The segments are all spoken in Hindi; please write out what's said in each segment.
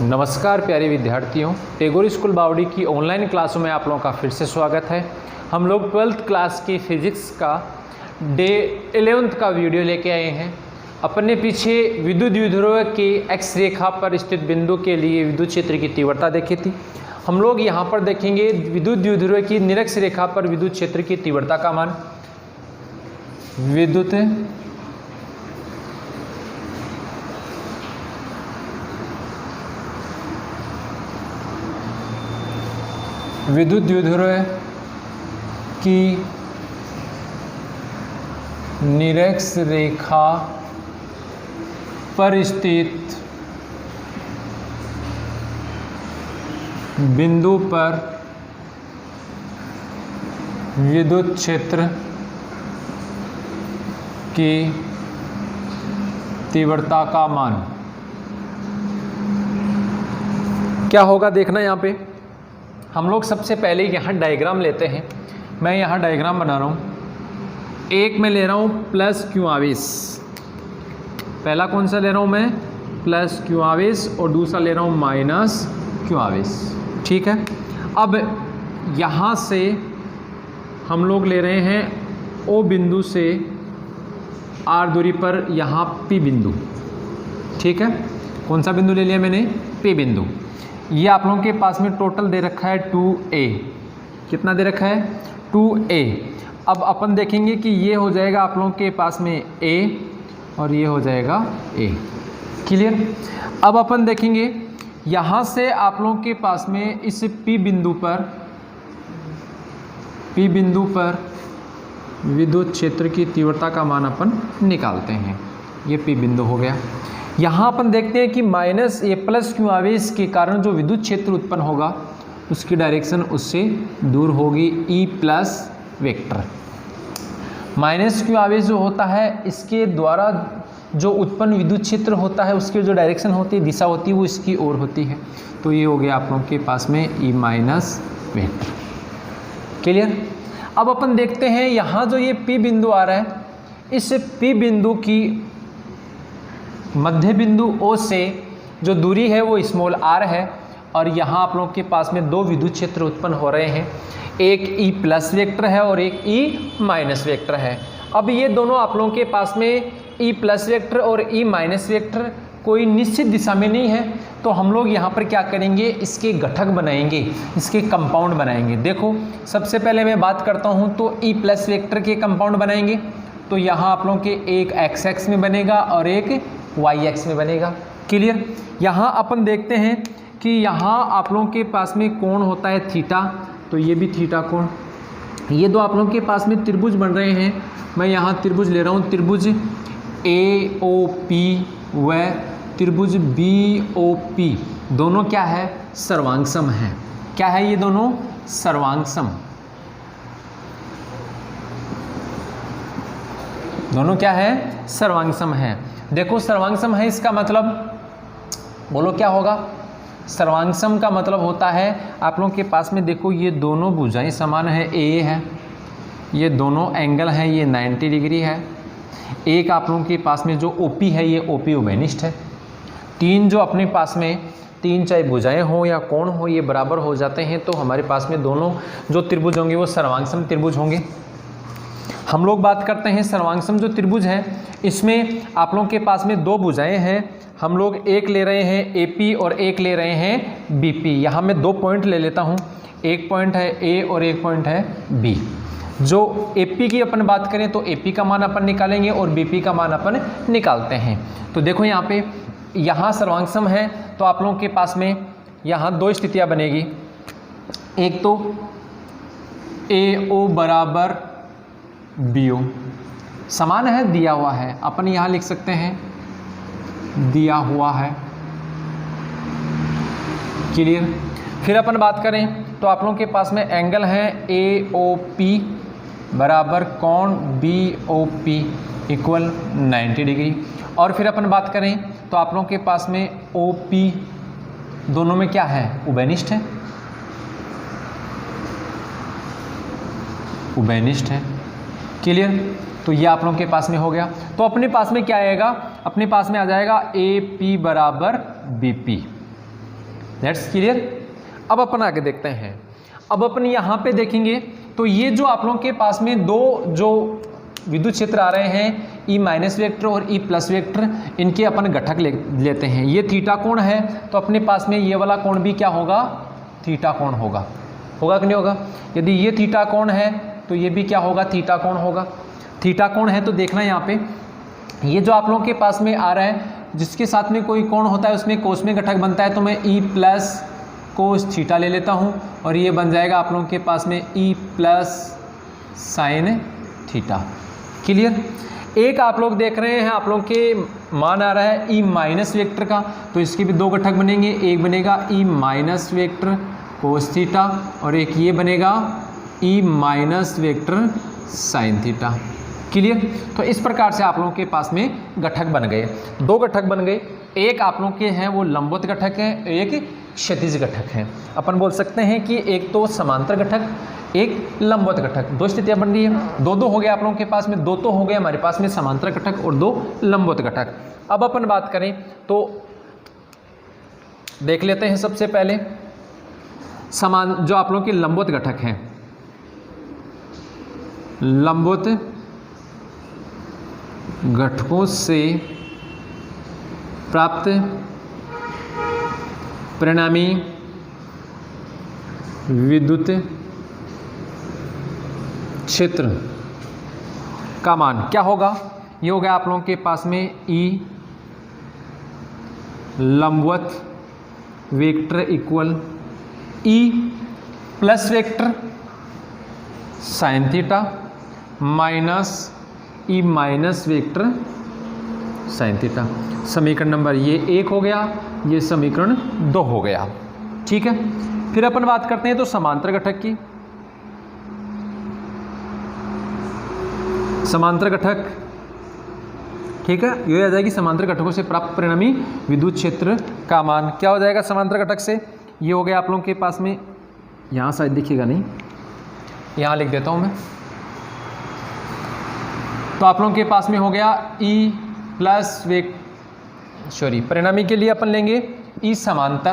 नमस्कार प्यारे विद्यार्थियों, टैगोर स्कूल बावड़ी की ऑनलाइन क्लासों में आप लोगों का फिर से स्वागत है। हम लोग 12th क्लास की फिजिक्स का डे 11th का वीडियो लेके आए हैं। अपने पीछे विद्युत द्विध्रुव की एक्स रेखा पर स्थित बिंदु के लिए विद्युत क्षेत्र की तीव्रता देखी थी। हम लोग यहाँ पर देखेंगे विद्युत द्विध्रुव की निरक्ष रेखा पर विद्युत क्षेत्र की तीव्रता का मान। विद्युत द्विध्रुव की निरक्ष रेखा पर स्थित बिंदु पर विद्युत क्षेत्र की तीव्रता का मान क्या होगा देखना। यहाँ पे हम लोग सबसे पहले यहाँ डायग्राम लेते हैं। मैं यहाँ डायग्राम बना रहा हूँ। एक में ले रहा हूँ प्लस क्यू आवेश, पहला कौन सा ले रहा हूँ मैं, प्लस क्यू आवेश, और दूसरा ले रहा हूँ माइनस क्यू आवेश। ठीक है। अब यहाँ से हम लोग ले रहे हैं ओ बिंदु से आर दूरी पर यहाँ पी बिंदु। ठीक है। कौन सा बिंदु ले लिया मैंने, पी बिंदु। ये आप लोगों के पास में टोटल दे रखा है 2a। कितना दे रखा है, 2a। अब अपन देखेंगे कि ये हो जाएगा आप लोगों के पास में a और ये हो जाएगा a। क्लियर। अब अपन देखेंगे यहाँ से आप लोगों के पास में इस p बिंदु पर विद्युत क्षेत्र की तीव्रता का मान अपन निकालते हैं। ये p बिंदु हो गया। यहाँ अपन देखते हैं कि माइनस ए प्लस क्यू आवेश के कारण जो विद्युत क्षेत्र उत्पन्न होगा उसकी डायरेक्शन उससे दूर होगी, ई प्लस वेक्टर। माइनस क्यू आवेश जो होता है इसके द्वारा जो उत्पन्न विद्युत क्षेत्र होता है उसकी जो डायरेक्शन होती है, दिशा होती है, वो इसकी ओर होती है। तो ये हो गया आप लोगों के पास में ई माइनस वेक्टर। क्लियर। अब अपन देखते हैं यहाँ जो ये पी बिंदु आ रहा है, इस पी बिंदु की मध्य बिंदु O से जो दूरी है वो स्मॉल r है, और यहाँ आप लोगों के पास में दो विद्युत क्षेत्र उत्पन्न हो रहे हैं। एक E प्लस वेक्टर है और एक E माइनस वेक्टर है। अब ये दोनों आप लोगों के पास में E प्लस वेक्टर और E माइनस वेक्टर कोई निश्चित दिशा में नहीं है, तो हम लोग यहाँ पर क्या करेंगे, इसके घटक बनाएंगे, इसके कंपाउंड बनाएंगे। देखो सबसे पहले मैं बात करता हूँ तो E प्लस वेक्टर के कंपाउंड बनाएंगे। तो यहाँ आप लोगों के एक एक्स एक्स में बनेगा और एक वाई एक्स में बनेगा। क्लियर। यहाँ अपन देखते हैं कि यहाँ आप लोगों के पास में कोण होता है थीटा, तो ये भी थीटा कोण। ये दो आप लोगों के पास में त्रिभुज बन रहे हैं। मैं यहाँ त्रिभुज ले रहा हूँ, त्रिभुज ए ओ पी व त्रिभुज बी ओ पी, दोनों क्या है, सर्वांगसम है। क्या है ये दोनों, सर्वांगसम। दोनों क्या है, सर्वांगसम है। देखो सर्वांगसम है, इसका मतलब बोलो क्या होगा। सर्वांगसम का मतलब होता है आप लोगों के पास में देखो ये दोनों भुजाएं समान है, ए है, ये दोनों एंगल हैं, ये 90 डिग्री है। एक आप लोगों के पास में जो ओपी है ये ओपी उभयनिष्ठ है। तीन जो अपने पास में तीन चाहे भुजाएं हो या कोण हो ये बराबर हो जाते हैं, तो हमारे पास में दोनों जो त्रिभुज होंगे वो सर्वांगसम त्रिभुज होंगे। हम लोग बात करते हैं सर्वांगसम जो त्रिभुज है, इसमें आप लोगों के पास में दो भुजाएं हैं। हम लोग एक ले रहे हैं AP और एक ले रहे हैं BP। यहाँ मैं दो पॉइंट ले लेता हूँ, एक पॉइंट है A और एक पॉइंट है B। जो AP की अपन बात करें तो AP का मान अपन निकालेंगे और BP का मान अपन निकालते हैं। तो देखो यहाँ पे यहाँ सर्वांगसम है, तो आप लोगों के पास में यहाँ दो स्थितियाँ बनेगी। एक तो AO बराबर BO समान है, दिया हुआ है, अपन यहाँ लिख सकते हैं दिया हुआ है। क्लियर। फिर अपन बात करें तो आप लोगों के पास में एंगल है AOP बराबर कोण BOP इक्वल 90 डिग्री। और फिर अपन बात करें तो आप लोगों के पास में OP दोनों में क्या है, उभयनिष्ठ है, उभयनिष्ठ है। क्लियर। तो ये आप लोगों के पास में हो गया। तो अपने पास में क्या आएगा, अपने पास में आ जाएगा ए पी बराबर बी पी। That's clear. अब अपन आगे देखते हैं। अब अपन यहाँ पे देखेंगे तो ये जो आप लोगों के पास में दो जो विद्युत क्षेत्र आ रहे हैं ई माइनस वेक्टर और ई प्लस वेक्टर, इनके अपन घटक लेते हैं। ये थीटा कोण है तो अपने पास में ये वाला कोण भी क्या होगा, थीटा कोण होगा। होगा कि नहीं होगा? यदि ये थीटा कोण है तो ये भी क्या होगा, थीटा कोण होगा। थीटा कोण है तो देखना यहाँ पे ये जो आप लोगों के पास में आ रहा है जिसके साथ में कोई कोण होता है उसमें कोस में घटक बनता है, तो मैं ई प्लस कोस थीटा ले लेता हूँ और ये बन जाएगा आप लोगों के पास में E plus sign theta. Clear. एक आप लोग देख रहे हैं आप लोग के मान आ रहा है ई माइनस वेक्टर का, तो इसके भी दो घटक बनेंगे। एक बनेगा E minus vector cos theta और एक ये बनेगा E minus vector sine theta. Clear. तो इस प्रकार से आप लोगों के पास में घटक बन गए, दो घटक बन गए। एक आप लोगों के हैं वो लंबवत घटक है, एक क्षैतिज घटक है। अपन बोल सकते हैं कि एक तो समांतर घटक, एक लंबवत घटक। दो स्थितियां बन रही है, दो हो गए आप लोगों के पास में, दो तो हो गए हमारे पास में समांतर घटक और दो लंबवत घटक। अब अपन बात करें तो देख लेते हैं सबसे पहले समान जो आप लोगों के लंबवत घटक हैं। लंबवत घटकों से प्राप्त परिणामी विद्युत क्षेत्र का मान क्या होगा, ये हो गया आप लोगों के पास में ई लंबवत vector equal E plus vector sine theta minus E minus vector sine theta. समीकरण नंबर ये 1 हो गया, ये समीकरण 2 हो गया। ठीक है। फिर अपन बात करते हैं तो समांतर घटक की। समांतर घटक, ठीक है, ये आ जाएगी समांतर घटकों से प्राप्त परिणामी विद्युत क्षेत्र का मान क्या हो जाएगा समांतर घटक से। ये हो गया आप लोगों के पास में, यहाँ शायद दिखेगा नहीं, यहाँ लिख देता हूँ मैं। तो आप लोगों के पास में हो गया ई प्लस परिणामी के लिए अपन लेंगे ई समांतर।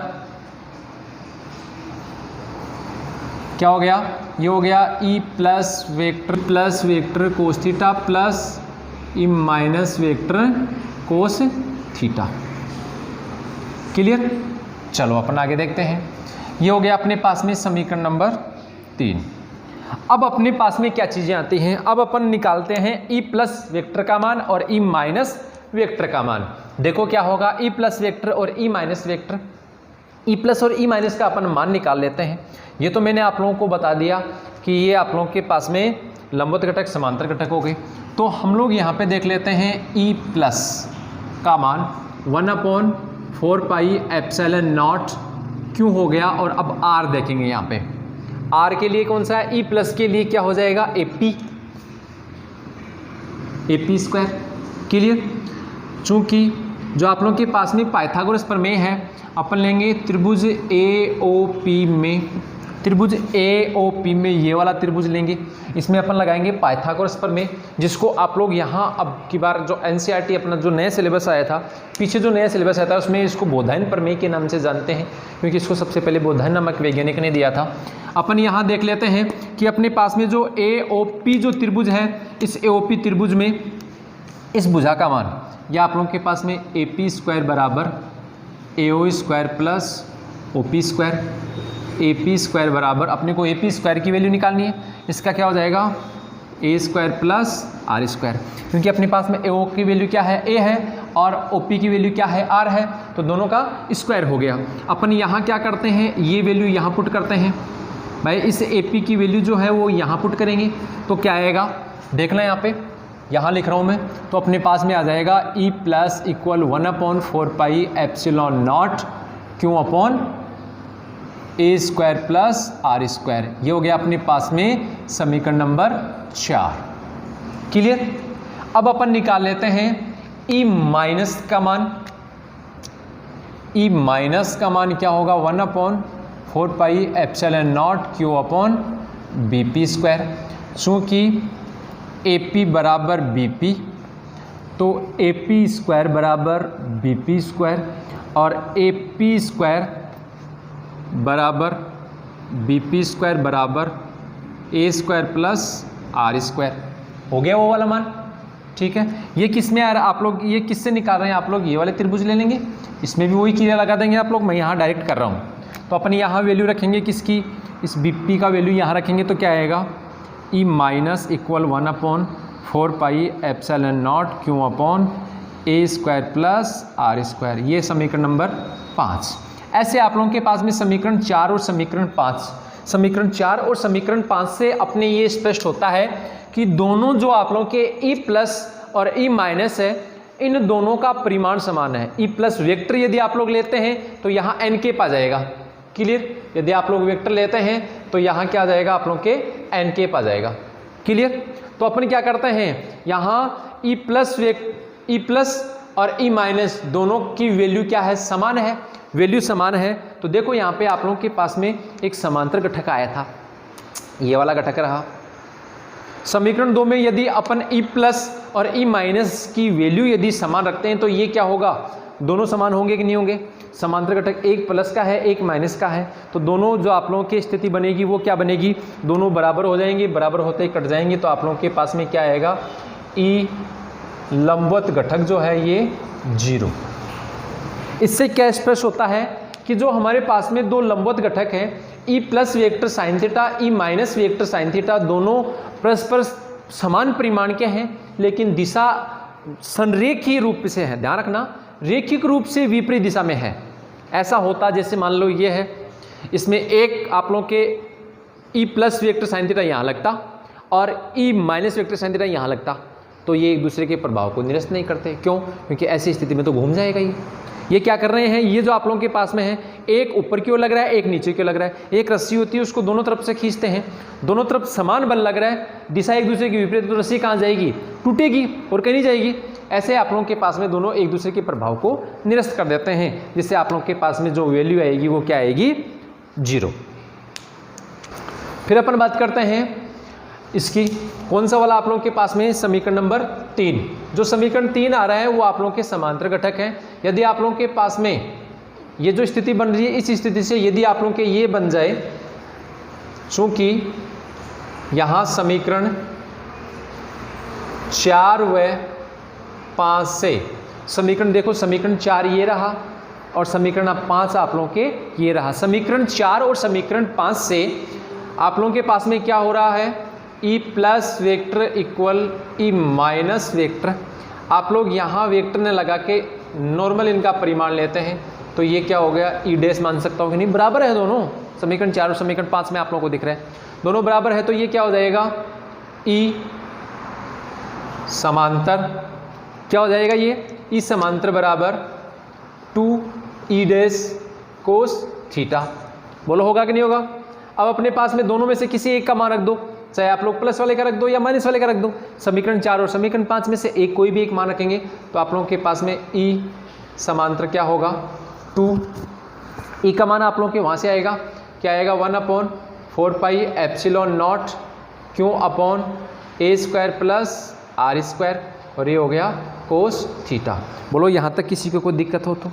क्या हो गया, ये हो गया E plus vector cos theta plus E minus vector cos theta. Clear. चलो अपन आगे देखते हैं। ये हो गया अपने पास में समीकरण नंबर 3। अब अपने पास में क्या चीज़ें आती हैं, अब अपन निकालते हैं ई प्लस वेक्टर का मान और ई माइनस वेक्टर का मान। देखो क्या होगा, ई प्लस वेक्टर और ई माइनस वेक्टर, ई प्लस और ई माइनस का अपन मान निकाल लेते हैं। ये तो मैंने आप लोगों को बता दिया कि ये आप लोगों के पास में लंबवत घटक समांतर घटक हो गए। तो हम लोग यहाँ पे देख लेते हैं ई प्लस का मान 1/4 पाई एप्सिलॉन नॉट क्यों हो गया। और अब आर देखेंगे यहाँ पे, आर के लिए कौन सा है, ई प्लस के लिए क्या हो जाएगा एपी स्क्वायर। क्लियर। चूंकि जो आप लोगों के पास में पाइथागोरस प्रमेय है, अपन लेंगे त्रिभुज एओपी में, त्रिभुज एओपी में ये वाला त्रिभुज लेंगे, इसमें अपन लगाएंगे पाइथागोरस प्रमेय, जिसको आप लोग यहाँ अब की बार जो एनसीईआरटी अपना जो नया सिलेबस आया था, पीछे जो नया सिलेबस आया था उसमें इसको बोधायन प्रमेय के नाम से जानते हैं, क्योंकि इसको सबसे पहले बोधायन नामक वैज्ञानिक ने दिया था। अपन यहाँ देख लेते हैं कि अपने पास में जो एओपी जो त्रिभुज है, इस एओपी त्रिभुज में इस भुजा का मान, या आप लोगों के पास में एपी स्क्वायर बराबर AO square plus OP square, AP square बराबर, अपने को एपी स्क्वायर की वैल्यू निकालनी है, इसका क्या हो जाएगा ए स्क्वायर प्लस आर स्क्वायर, क्योंकि अपने पास में एओ की वैल्यू क्या है, ए है, और ओपी की वैल्यू क्या है, आर है, तो दोनों का स्क्वायर हो गया। अपन यहाँ क्या करते हैं, ये वैल्यू यहाँ पुट करते हैं भाई, इस एपी की वैल्यू जो है वो यहाँ पुट करेंगे तो क्या आएगा, देखना यहाँ पे, यहाँ लिख रहा हूँ मैं, तो अपने पास में आ जाएगा E plus equal 1/4 pi epsilon naught Q upon A square plus are square. ये हो गया अपने पास में समीकरण नंबर 4। क्लियर। अब अपन निकाल लेते हैं ई माइनस का मान। ई माइनस का मान क्या होगा, 1/4 pi epsilon not Q upon BP square. चूँकि एपी बराबर बीपी, तो एपी स्क्वायर बराबर बीपी स्क्वायर, और एपी स्क्वायर बराबर BP स्क्वायर बराबर A square plus R square, हो गया वो वाला मान। ठीक है, ये किस में आ रहा है आप लोग, ये किससे निकाल रहे हैं आप लोग, ये वाले त्रिभुज ले लेंगे, इसमें भी वही क्रिया लगा देंगे आप लोग, मैं यहाँ डायरेक्ट कर रहा हूँ। तो अपन यहाँ वैल्यू रखेंगे किसकी, इस BP का वैल्यू यहाँ रखेंगे तो क्या आएगा, E minus equal 1/4πε0 Q upon A square plus R square, ये समीकरण नंबर 5। ऐसे आप लोगों के पास में समीकरण 4 और समीकरण 5, समीकरण 4 और समीकरण 5 से अपने ये स्पष्ट होता है कि दोनों जो आप लोगों के E प्लस और E माइनस है, इन दोनों का परिमाण समान है। E प्लस वेक्टर यदि आप लोग लेते हैं तो यहाँ n के आ जाएगा, क्लियर। यदि आप लोग वेक्टर लेते हैं तो यहाँ क्या आ जाएगा आप लोग के n के आ जाएगा, क्लियर। तो अपन क्या करते हैं, यहाँ E प्लस और E माइनस दोनों की वैल्यू क्या है, समान है, वैल्यू समान है। तो देखो यहाँ पे आप लोगों के पास में एक समांतर घटक आया था, ये वाला घटक रहा। समीकरण 2 में यदि अपन E प्लस और E माइनस की वैल्यू यदि समान रखते हैं तो ये क्या होगा, दोनों समान होंगे कि नहीं होंगे। समांतर घटक एक प्लस का है एक माइनस का है, तो दोनों जो आप लोगों की स्थिति बनेगी वो क्या बनेगी, दोनों बराबर हो जाएंगे, बराबर होते ही कट जाएंगे। तो आप लोगों के पास में क्या आएगा, E लंबवत घटक जो है ये 0। इससे क्या स्पष्ट होता है कि जो हमारे पास में दो लंबवत घटक हैं, E plus vector sine theta, E minus vector sine theta, दोनों परस्पर समान परिमाण के हैं, लेकिन दिशा संरेखीय रूप से है, ध्यान रखना, रेखिक रूप से विपरीत दिशा में है। ऐसा होता जैसे मान लो ये है, इसमें एक आप लोगों के E plus vector sine theta यहाँ लगता और E minus vector sine theta यहाँ लगता, तो ये एक दूसरे के प्रभाव को निरस्त नहीं करते। क्यों, क्योंकि ऐसी स्थिति में तो घूम जाएगा ये क्या कर रहे हैं, ये जो आप लोगों के पास में है, एक ऊपर की ओर लग रहा है एक नीचे की ओर लग रहा है। एक रस्सी होती है उसको दोनों तरफ से खींचते हैं, दोनों तरफ समान बल लग रहा है, दिशा एक दूसरे की विपरीत, तो रस्सी कहाँ जाएगी, टूटेगी और कहीं नहीं जाएगी। ऐसे आप लोगों के पास में दोनों एक दूसरे के प्रभाव को निरस्त कर देते हैं, जिससे आप लोगों के पास में जो वैल्यू आएगी वो क्या आएगी, 0। फिर अपन बात करते हैं इसकी, कौन सा वाला आप लोगों के पास में, समीकरण नंबर 3। जो समीकरण 3 आ रहा है वो आप लोगों के समांतर घटक है। यदि आप लोगों के पास में ये जो स्थिति बन रही है, इस स्थिति से यदि आप लोगों के ये बन जाए, चूंकि यहाँ समीकरण 4 व 5 से, समीकरण देखो, समीकरण 4 ये रहा और समीकरण 5 आप लोगों के ये रहा। समीकरण 4 और समीकरण 5 से आप लोगों के पास में क्या हो रहा है, E plus vector equal E minus vector. आप लोग यहाँ वेक्टर ने लगा के नॉर्मल इनका परिमाण लेते हैं, तो ये क्या हो गया, E डैश मान सकता हूँ कि नहीं, बराबर है दोनों। समीकरण 4 और समीकरण 5 में आप लोगों को दिख रहा है दोनों बराबर है, तो ये क्या हो जाएगा, E समांतर, क्या हो जाएगा ये, E समांतर बराबर 2E डैश कोस थीटा। बोलो होगा कि नहीं होगा। अब अपने पास में दोनों में से किसी एक का मान रख दो, चाहे आप लोग प्लस वाले का रख दो या माइनस वाले का रख दो। समीकरण 4 और समीकरण 5 में से एक कोई भी एक मान रखेंगे तो आप लोगों के पास में E समांतर क्या होगा, 2। E का मान आप लोगों के वहाँ से आएगा, क्या आएगा, 1/4πε0 Q upon A square plus R square, और ये हो गया कोस थीटा। बोलो यहाँ तक किसी को कोई दिक्कत हो तो।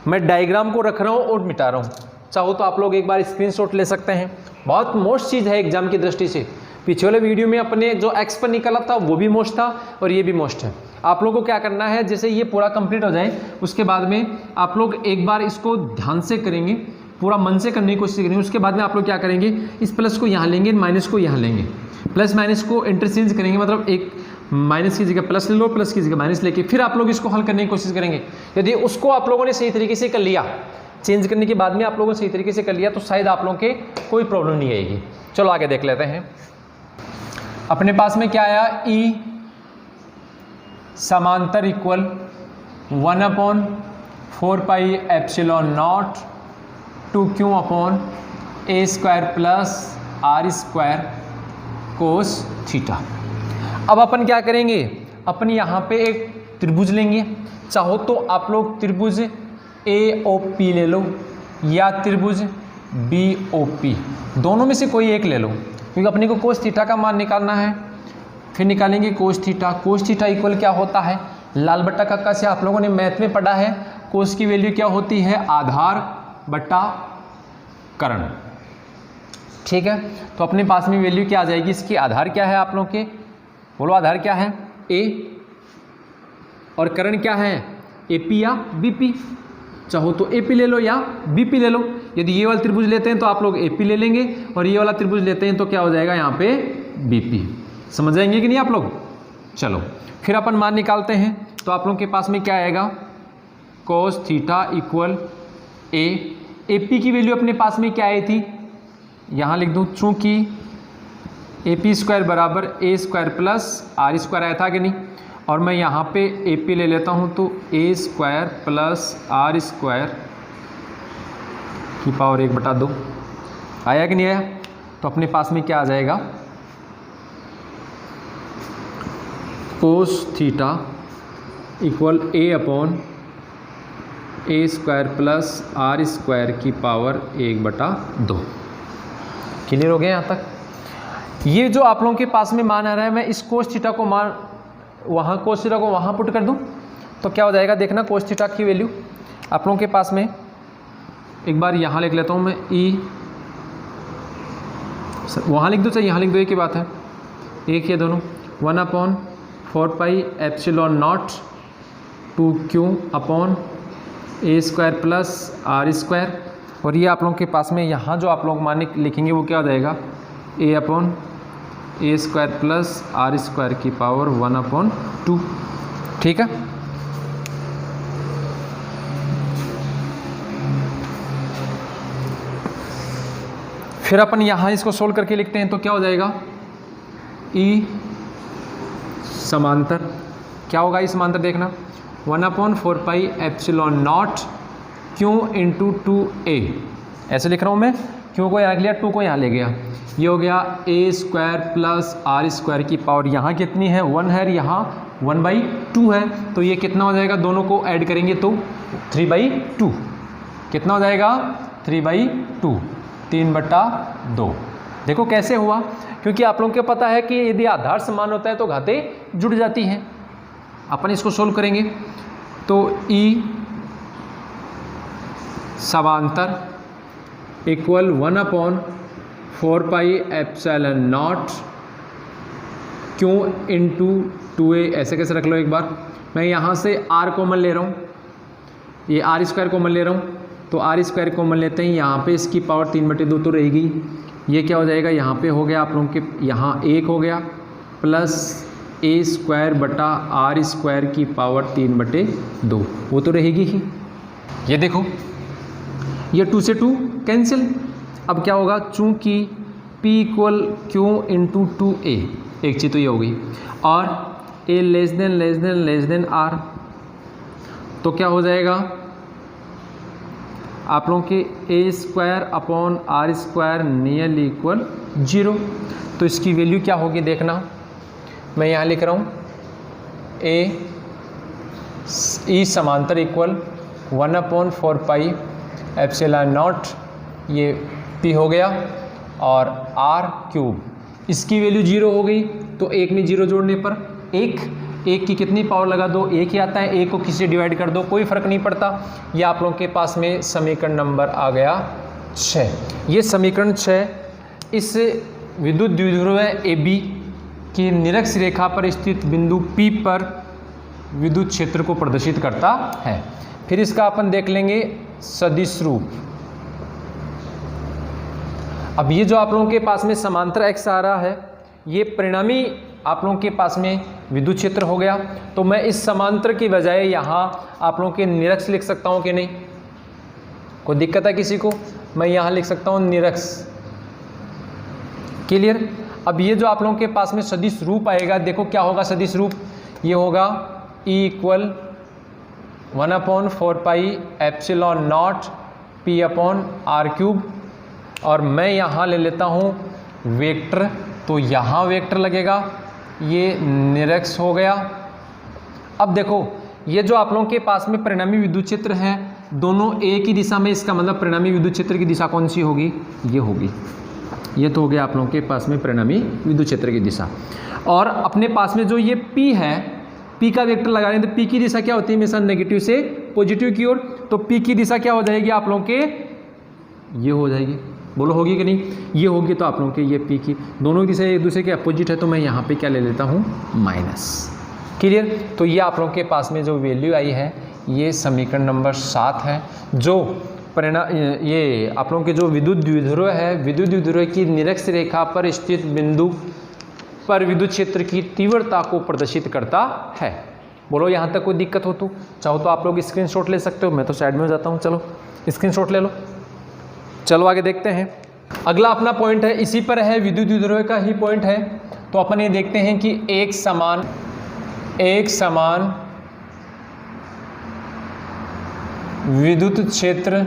मैं डायग्राम को रख रहा हूँ और मिटा रहा हूँ, चाहो तो आप लोग एक बार स्क्रीनशॉट ले सकते हैं। बहुत मोस्ट चीज़ है एग्जाम की दृष्टि से। पीछे वाले वीडियो में अपने जो एक्स पर निकला था वो भी मोस्ट था और ये भी मोस्ट है। आप लोगों को क्या करना है, जैसे ये पूरा कंप्लीट हो जाए उसके बाद में आप लोग एक बार इसको ध्यान से करेंगे, पूरा मन से करने की कोशिश करेंगे। उसके बाद में आप लोग क्या करेंगे, इस प्लस को यहाँ लेंगे, माइनस को यहाँ लेंगे, प्लस माइनस को इंटरचेंज करेंगे, मतलब एक माइनस की जगह प्लस ले लो, प्लस की जगह माइनस लेके फिर आप लोग इसको हल करने की कोशिश करेंगे। यदि उसको आप लोगों ने सही तरीके से कर लिया, चेंज करने के बाद में आप लोगों ने सही तरीके से कर लिया, तो शायद आप लोगों के कोई प्रॉब्लम नहीं आएगी। चलो आगे देख लेते हैं। अपने पास में क्या आया, E समांतर equal 1/4πε0 2Q upon A square plus R square cos theta. अब अपन क्या करेंगे, अपन यहाँ पे एक त्रिभुज लेंगे। चाहो तो आप लोग त्रिभुज AOP ले लो या त्रिभुज BOP, दोनों में से कोई एक ले लो, क्योंकि अपने को कोस थीटा का मान निकालना है। फिर निकालेंगे कोस थीटा। कोस थीटा इक्वल क्या होता है, लाल बट्टा कक्का से आप लोगों ने मैथ में पढ़ा है, कोस की वैल्यू क्या होती है, आधार बट्टा करण। ठीक है, तो अपने पास में वैल्यू क्या आ जाएगी, इसकी आधार क्या है आप लोगों के, बोलो आधार क्या है, ए, और करण क्या है, एपी या बीपी। चाहो तो एपी ले लो या बीपी ले लो। यदि ये वाला त्रिभुज लेते हैं तो आप लोग एपी ले लेंगे, और ये वाला त्रिभुज लेते हैं तो क्या हो जाएगा यहाँ पे बीपी। समझ जाएंगे कि नहीं आप लोग। चलो फिर अपन मान निकालते हैं, तो आप लोगों के पास में क्या आएगा, cos थीटा इक्वल ए। एपी की वैल्यू अपने पास में क्या आई थी, यहाँ लिख दूँ, चूँकि AP स्क्वायर बराबर ए स्क्वायर प्लस आर स्क्वायर आया था कि नहीं, और मैं यहाँ पे AP ले लेता हूँ तो ए स्क्वायर प्लस आर स्क्वायर की पावर 1/2 आया कि नहीं आया। तो अपने पास में क्या आ जाएगा, cos theta equal a upon A square plus are square की पावर 1/2। क्लियर हो गया यहाँ तक। ये जो आप लोगों के पास में मान आ रहा है, मैं इस कोस थीटा को मान वहाँ कोस थीटा को वहाँ पुट कर दूँ तो क्या हो जाएगा, देखना कोस थीटा की वैल्यू आप लोगों के पास में, एक बार यहाँ लिख लेता हूँ मैं, ई वहाँ लिख दो चाहे यहाँ लिख दो, एक ही बात है, एक ही है दोनों, 1/4 pi epsilon not 2q upon A square plus are square, और ये आप लोगों के पास में यहाँ जो आप लोग मान लिखेंगे वो क्या हो जाएगा, A upon A square plus are square की पावर 1/2। ठीक है, फिर अपन यहाँ इसको सोल्व करके लिखते हैं तो क्या हो जाएगा, ई समांतर क्या होगा, ई समांतर देखना 1/4 pi epsilon not Q into 2a, ऐसे लिख रहा हूँ मैं, क्यू को यहाँ लिया, 2 को यहाँ ले गया, ये हो गया ए स्क्वायर प्लस आर स्क्वायर की पावर यहाँ कितनी है 1 है, यहाँ 1/2 है, तो ये कितना हो जाएगा, दोनों को ऐड करेंगे तो 3/2 कितना हो जाएगा, 3/2 3/2। देखो कैसे हुआ, क्योंकि आप लोगों को पता है कि यदि आधार समान होता है तो घातें जुड़ जाती हैं। अपन इसको सोल्व करेंगे तो ई समांतर equal 1/4 pi epsilon not Q into 2a, ऐसे कैसे रख लो एक बार, मैं यहाँ से r कॉमन ले रहा हूँ, ये आर स्क्वायर कॉमन ले रहा हूँ, तो आर स्क्वायर कॉमन लेते हैं, यहाँ पे इसकी पावर 3/2 तो रहेगी, ये क्या हो जाएगा, यहाँ पे हो गया आप लोगों के, यहाँ 1 हो गया प्लस ए स्क्वायर बटा आर स्क्वायर की पावर 3/2, वो तो रहेगी ही। ये देखो ये 2 से 2 कैंसिल, अब क्या होगा, चूँकि P equal Q into 2a, एक चीज़ तो ये हो गई, और a लेस देन r, तो क्या हो जाएगा आप लोगों के A square upon R square nearly equal 0। तो इसकी वैल्यू क्या होगी देखना, मैं यहाँ लिख रहा हूँ ई समांतर इक्वल 1/4 पाई एप्सिलॉन नॉट, ये P हो गया, और r3, इसकी वैल्यू 0 हो गई, तो 1 में 0 जोड़ने पर 1 की कितनी पावर लगा दो, 1 ही आता है, 1 को किसी से डिवाइड कर दो, कोई फ़र्क नहीं पड़ता। ये आप लोगों के पास में समीकरण नंबर आ गया 6। ये समीकरण 6 इस विद्युत द्विध्रुव AB की निरक्ष रेखा पर स्थित बिंदु P पर विद्युत क्षेत्र को प्रदर्शित करता है। फिर इसका अपन देख लेंगे सदिश रूप। अब ये जो आप लोगों के पास में समांतर एक्स आ रहा है, ये परिणामी आप लोगों के पास में विद्युत क्षेत्र हो गया, तो मैं इस समांतर की बजाय यहाँ आप लोगों के निरक्ष लिख सकता हूँ कि नहीं, कोई दिक्कत है किसी को, मैं यहाँ लिख सकता हूँ निरक्ष। क्लियर। अब ये जो आप लोगों के पास में सदिश रूप आएगा, देखो क्या होगा सदिश रूप, ये होगा E equal 1/4 pi epsilon not P upon r3, और मैं यहाँ ले लेता हूँ वेक्टर, तो यहाँ वेक्टर लगेगा, ये निरक्ष हो गया। अब देखो ये जो आप लोगों के पास में परिणामी विद्युत क्षेत्र है, दोनों एक ही दिशा में, इसका मतलब परिणामी विद्युत क्षेत्र की दिशा कौन सी होगी, ये होगी। ये तो हो गया आप लोगों के पास में परिणामी विद्युत क्षेत्र की दिशा। और अपने पास में जो ये P है, P का वेक्टर लगा रहे हैं, तो P की दिशा क्या होती है हमेशा नेगेटिव से पॉजिटिव की ओर, तो P की दिशा क्या हो जाएगी आप लोगों के ये हो जाएगी, बोलो होगी कि नहीं? ये होगी तो आप लोगों के ये पी की दोनों की दिशा एक दूसरे के अपोजिट है, तो मैं यहाँ पे क्या ले लेता हूँ, माइनस। क्लियर? तो ये आप लोगों के पास में जो वैल्यू आई है ये समीकरण नंबर 7 है। जो परिणाम ये आप लोगों के जो विद्युत द्विध्रुव है, विद्युत द्विध्रुव की निरक्ष रेखा पर स्थित बिंदु पर विद्युत क्षेत्र की तीव्रता को प्रदर्शित करता है। बोलो यहाँ तक कोई दिक्कत हो तो चाहो तो आप लोग स्क्रीनशॉट ले सकते हो, मैं तो साइड में हो जाता हूँ, चलो स्क्रीनशॉट ले लो। चलो आगे देखते हैं। अगला अपना पॉइंट है, इसी पर है, विद्युत द्विध्रुव का ही पॉइंट है। तो अपन ये देखते हैं कि एक समान विद्युत क्षेत्र,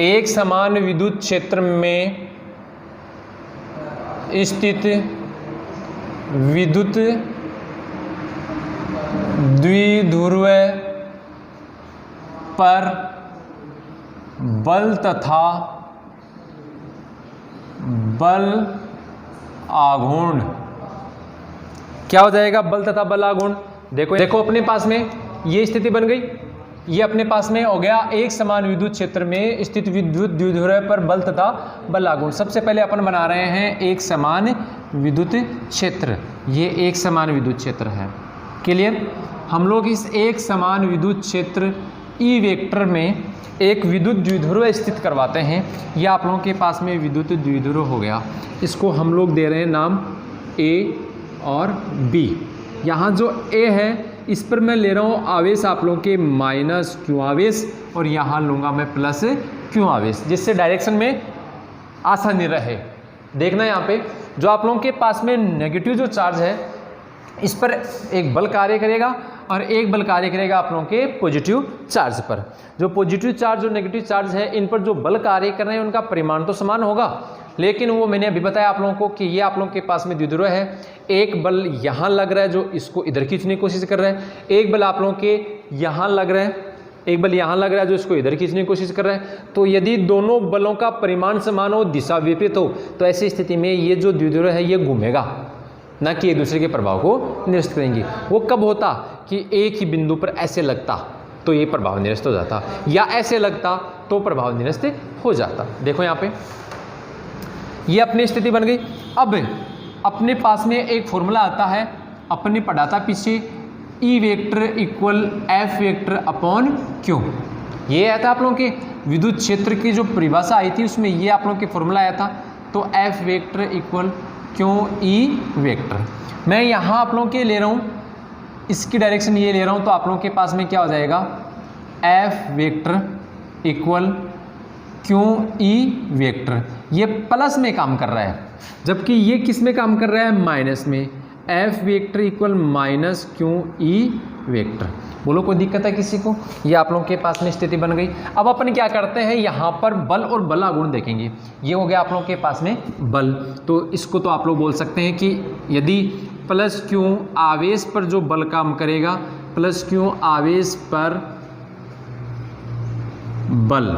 एक समान विद्युत क्षेत्र में स्थित विद्युत द्विध्रुव पर बल तथा बल आघूर्ण क्या हो जाएगा, बल तथा बल आघूर्ण। देखो अपने पास में ये स्थिति बन गई, ये अपने पास में हो गया एक समान विद्युत क्षेत्र में स्थित विद्युत द्विध्रुव पर बल तथा बल आघूर्ण। सबसे पहले अपन बना रहे हैं एक समान विद्युत क्षेत्र, ये एक समान विद्युत क्षेत्र है। क्लियर? हम लोग इस एक समान विद्युत क्षेत्र ई वेक्टर में एक विद्युत द्विध्रुव स्थित करवाते हैं। यह आप लोगों के पास में विद्युत द्विध्रुव हो गया, इसको हम लोग दे रहे हैं नाम ए और बी। यहाँ जो ए है इस पर मैं ले रहा हूँ आवेश आप लोगों के माइनस क्यू आवेश, और यहाँ लूँगा मैं प्लस क्यू आवेश, जिससे डायरेक्शन में आसानी रहे। देखना यहाँ पे जो आप लोगों के पास में नेगेटिव जो चार्ज है इस पर एक बल कार्य करेगा और एक बल कार्य करेगा आप लोगों के पॉजिटिव चार्ज पर। जो पॉजिटिव चार्ज और नेगेटिव चार्ज है इन पर जो बल कार्य कर रहे हैं उनका परिमाण तो समान होगा, लेकिन वो मैंने अभी बताया आप लोगों को कि ये आप लोगों के पास में द्विध्रुव है। एक बल यहाँ लग रहा है जो इसको इधर खींचने की कोशिश कर रहा है, एक बल आप लोगों के यहाँ लग रहा है, एक बल यहाँ लग रहा है जो इसको इधर खींचने की कोशिश कर रहा है। तो यदि दोनों बलों का परिमाण समान हो, दिशा विपरीत हो, तो ऐसी स्थिति में ये जो द्विध्रुव है ये घूमेगा, ना कि एक दूसरे के प्रभाव को निरस्त करेंगे। वो कब होता कि एक ही बिंदु पर ऐसे लगता तो ये प्रभाव निरस्त हो जाता, या ऐसे लगता तो प्रभाव निरस्त हो जाता। देखो यहाँ पे ये अपनी स्थिति बन गई। अब अपने पास में एक फॉर्मूला आता है, अपने पढ़ा था पीछे, E vector equal F vector upon Q. ये आया था आप लोगों के विद्युत क्षेत्र की जो परिभाषा आई थी उसमें ये आप लोगों के फॉर्मूला आया था। तो F vector equal Q E vector. मैं यहाँ आप लोगों के ले रहा हूँ, इसकी डायरेक्शन ये ले रहा हूँ, तो आप लोगों के पास में क्या हो जाएगा, F vector equal Q E vector. ये प्लस में काम कर रहा है, जबकि ये किस में काम कर रहा है, माइनस में। F vector equal minus Q E vector. बोलो कोई दिक्कत है किसी को? ये आप लोगों के पास में स्थिति बन गई। अब अपन क्या करते हैं, यहाँ पर बल और बल आघूर्ण देखेंगे। ये हो गया आप लोगों के पास में बल, तो इसको तो आप लोग बोल सकते हैं कि यदि प्लस क्यू आवेश पर जो बल काम करेगा, प्लस क्यू आवेश पर बल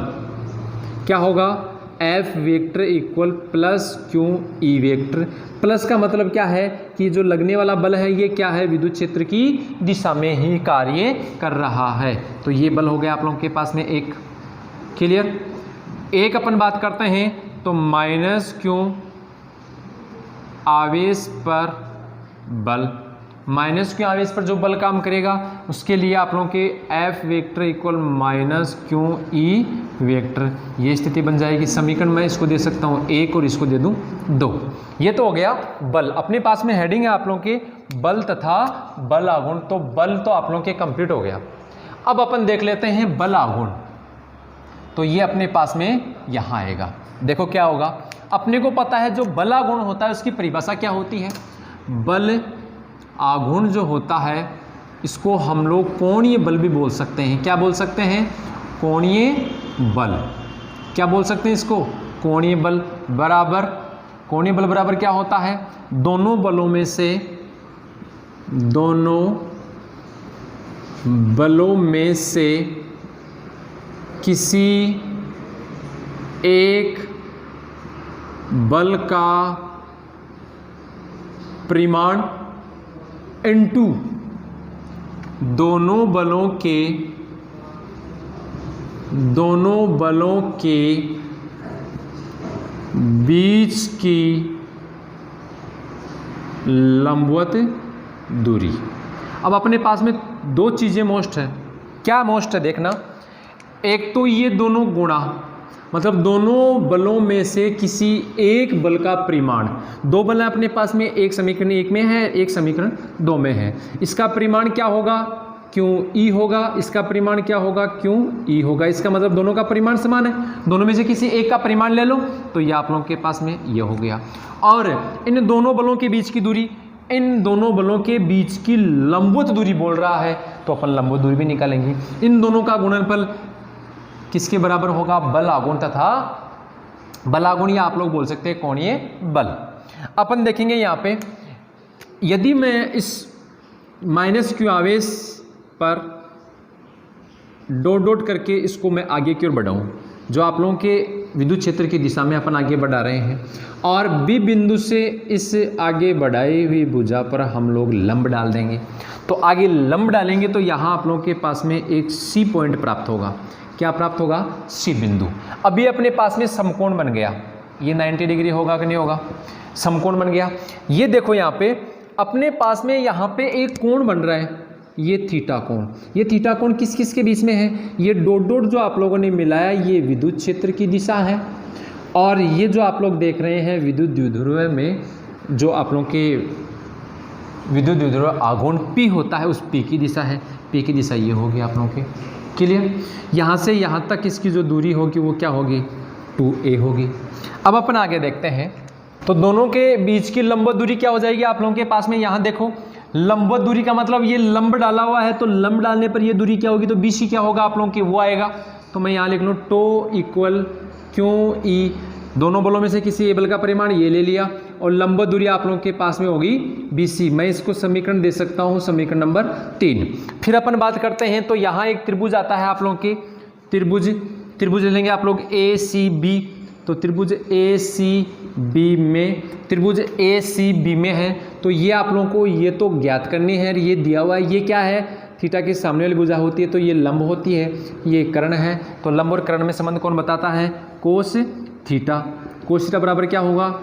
क्या होगा, F vector equal plus Q E vector. Plus का मतलब क्या है कि जो लगने वाला बल है ये क्या है, विद्युत क्षेत्र की दिशा में ही कार्य कर रहा है। तो ये बल हो गया आप लोगों के पास में एक। क्लियर? एक अपन बात करते हैं तो माइनस क्यू आवेश पर बल, माइनस क्यू आवेश पर जो बल काम करेगा उसके लिए आप लोगों के F vector equal minus Q E vector. ये स्थिति बन जाएगी। समीकरण मैं इसको दे सकता हूँ 1 और इसको दे दूँ 2। ये तो हो गया बल। अपने पास में हेडिंग है आप लोगों के बल तथा बल आघूर्ण। तो बल तो आप लोगों के कंप्लीट हो गया। अब अपन देख लेते हैं बल आघूर्ण। तो ये अपने पास में यहाँ आएगा। देखो क्या होगा, अपने को पता है जो बल आघूर्ण होता है उसकी परिभाषा क्या होती है। बल आघूर्ण जो होता है इसको हम लोग कोणीय बल भी बोल सकते हैं। क्या बोल सकते हैं, कोणीय बल। क्या बोल सकते हैं इसको, कोणीय बल बराबर, कोणीय बल बराबर क्या होता है, दोनों बलों में से किसी एक बल का परिमाण इनटू दोनों बलों के दोनों बलों के बीच की लंबवत दूरी। अब अपने पास में दो चीज़ें मोस्ट है। क्या मोस्ट है देखना, एक तो ये दोनों गुणा, मतलब दोनों बलों में से किसी एक बल का परिमाण। दो बल अपने पास में, एक समीकरण 1 में है, एक समीकरण 2 में है। इसका परिमाण क्या होगा, क्यों ई होगा। इसका परिमाण क्या होगा, क्यों ई होगा। इसका मतलब दोनों का परिमाण समान है। दोनों में से किसी एक का परिमाण ले लो तो ये आप लोगों के पास में ये हो गया। और इन दोनों बलों के बीच की दूरी, इन दोनों बलों के बीच की लंबवत दूरी बोल रहा है, तो अपन लंबवत दूरी भी निकालेंगे। इन दोनों का गुणनफल किसके बराबर होगा, बल आघूर्ण तथा बलागुण, या आप लोग बोल सकते हैं कोणीय बल। अपन देखेंगे यहाँ पे, यदि मैं इस माइनस क्यू आवेश पर डॉट डॉट करके इसको मैं आगे की ओर बढ़ाऊं, जो आप लोगों के विद्युत क्षेत्र की दिशा में अपन आगे बढ़ा रहे हैं, और बी बिंदु से इस आगे बढ़ाई हुई भुजा पर हम लोग लंब डाल देंगे। तो आगे लंब डालेंगे तो यहाँ आप लोगों के पास में एक सी पॉइंट प्राप्त होगा। क्या प्राप्त होगा, सी बिंदु। अभी अपने पास में समकोण बन गया, ये 90 डिग्री होगा कि नहीं होगा, समकोण बन गया। ये देखो यहाँ पे अपने पास में यहाँ पे एक कोण बन रहा है, ये थीटा कोण। ये थीटा कोण किस किस के बीच में है, ये डॉट डॉट जो आप लोगों ने मिलाया ये विद्युत क्षेत्र की दिशा है, और ये जो आप लोग देख रहे हैं विद्युत द्विध्रुव में जो आप लोगों के विद्युत द्विध्रुव आघूर्ण पी होता है, उस पी की दिशा है। पी की दिशा ये होगी आप लोगों के, क्लियर। यहाँ से यहाँ तक इसकी जो दूरी होगी वो क्या होगी, 2a होगी। अब अपन आगे देखते हैं, तो दोनों के बीच की लंबवत दूरी क्या हो जाएगी आप लोगों के पास में, यहाँ देखो लंबवत दूरी का मतलब ये लंब डाला हुआ है, तो लंब डालने पर ये दूरी क्या होगी, तो BC क्या होगा आप लोगों की, वो आएगा। तो मैं यहाँ लिख लूँ टो इक्वल क्यों ई, दोनों बलों में से किसी एक बल का परिमाण ये ले लिया, और लंबवत दूरी आप लोगों के पास में होगी BC। मैं इसको समीकरण दे सकता हूँ, समीकरण नंबर 3। फिर अपन बात करते हैं, तो यहाँ एक त्रिभुज आता है आप लोगों के, त्रिभुज लेंगे आप लोग ACB। तो त्रिभुज ACB में है, तो ये आप लोगों को ये तो ज्ञात करनी है। ये दिया हुआ है, ये क्या है, थीटा के सामने वाली भुजा होती है, तो ये लंब होती है, ये कर्ण है। तो लंब और कर्ण में संबंध कौन बताता है, कोस थीटा। कोस थीटा बराबर क्या होगा,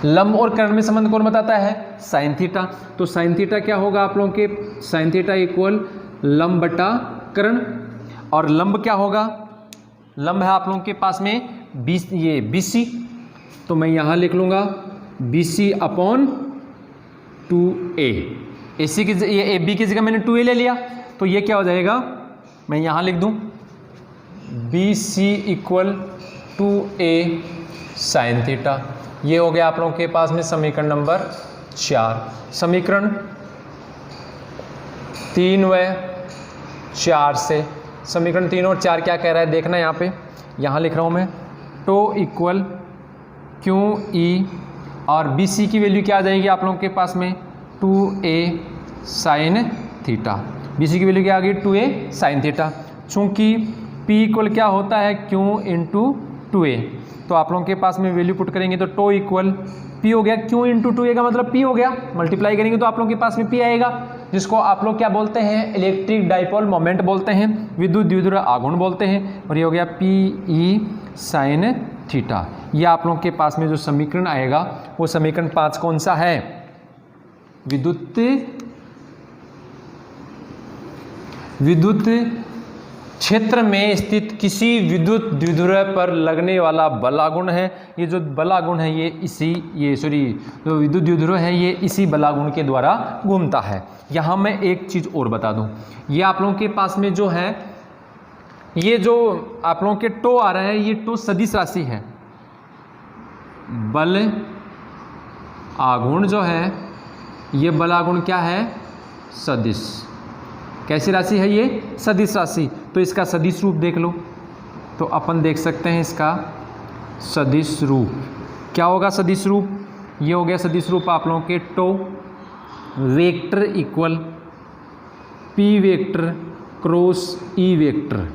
लंब और कर्ण में संबंध कौन बताता है, साइन थीटा। तो साइन थीटा क्या होगा आप लोगों के, साइन थीटा इक्वल लंब बटा कर्ण। और लंब क्या होगा, लंब है आप लोगों के पास में ये BC, तो मैं यहाँ लिख लूँगा BC अपॉन 2a। AC की ये AB की जगह मैंने 2a ले लिया, तो ये क्या हो जाएगा, मैं यहाँ लिख दूँ BC equal 2a sine theta. ये हो गया आप लोगों के पास में समीकरण नंबर 4। समीकरण 3 व 4 से, समीकरण 3 और 4 क्या कह रहा है देखना, यहाँ लिख रहा हूँ मैं, टो इक्वल क्यू ई, और BC की वैल्यू क्या आ जाएगी आप लोगों के पास में 2a साइन थीटा। BC की वैल्यू क्या आ गई, 2a साइन थीटा। चूँकि P इक्वल क्या होता है, Q इंटू 2a, तो आप लोगों के पास में वैल्यू पुट करेंगे तो टो इक्वल P हो गया, Q इंटू 2a का मतलब P हो गया, मल्टीप्लाई करेंगे तो आप लोगों के पास में P आएगा, जिसको आप लोग क्या बोलते हैं, इलेक्ट्रिक डाइपोल मोमेंट बोलते हैं, विद्युत द्विध्रुव आघूर्ण बोलते हैं। और ये हो गया PE साइन थीटा। ये आप लोगों के पास में जो समीकरण आएगा वो समीकरण 5 कौन सा है, विद्युत क्षेत्र में स्थित किसी विद्युत द्विध्रुव पर लगने वाला बलागुण है। ये जो बलागुण है ये जो विद्युत द्विध्रुव है ये इसी बलागुण के द्वारा घूमता है। यहाँ मैं एक चीज़ और बता दूँ, ये आप लोगों के पास में जो है, ये जो आप लोगों के टो आ रहा है, ये टो सदिश राशि है। बल आघूर्ण जो है, ये बलागुण क्या है, सदिश। कैसी राशि है ये, सदिश राशि। तो इसका सदिश रूप देख लो, तो अपन देख सकते हैं इसका सदिश रूप क्या होगा। सदिश रूप ये हो गया सदिश रूप आप लोगों के tau vector equal P vector cross E vector.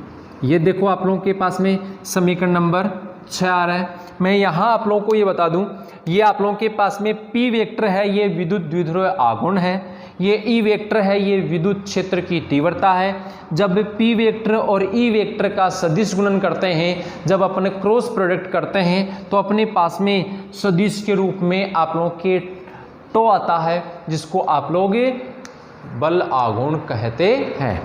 ये देखो आप लोगों के पास में समीकरण नंबर 6 आ रहा है। मैं यहाँ आप लोगों को ये बता दूँ, ये आप लोगों के पास में P वेक्टर है, ये विद्युत द्विध्रुव आघूर्ण है। ये ई वेक्टर है, ये विद्युत क्षेत्र की तीव्रता है। जब पी वेक्टर और ई वेक्टर का सदिश गुणन करते हैं, जब अपन क्रॉस प्रोडक्ट करते हैं, तो अपने पास में सदिश के रूप में आप लोगों के टो आता है, जिसको आप लोग बल आघूर्ण कहते हैं।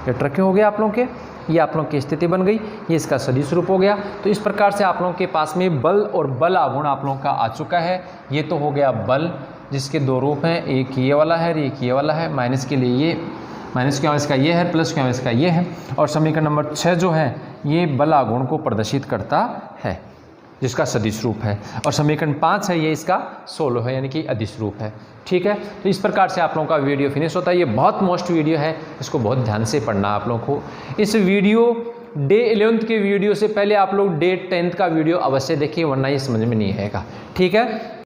ये ट्रक हो गया आप लोगों के, ये आप लोगों की स्थिति बन गई, ये इसका सदिश रूप हो गया। तो इस प्रकार से आप लोगों के पास में बल और बल आघूर्ण आप लोगों का आ चुका है। ये तो हो गया बल, जिसके दो रूप हैं, एक ये वाला है, एक ये वाला है। माइनस के लिए ये, माइनस क्यू इसका ये है, प्लस क्यू इसका ये है। और समीकरण नंबर 6 जो है ये बल आघूर्ण को प्रदर्शित करता है, जिसका सदिश रूप है। और समीकरण 5 है, ये इसका सोलो है, यानी कि अदिश रूप है। ठीक है, तो इस प्रकार से आप लोगों का वीडियो फिनिश होता है। ये बहुत मोस्ट वीडियो है, इसको बहुत ध्यान से पढ़ना आप लोगों को। इस वीडियो डे 11th के वीडियो से पहले आप लोग डे 10th का वीडियो अवश्य देखिए, वरना ये समझ में नहीं आएगा। ठीक है।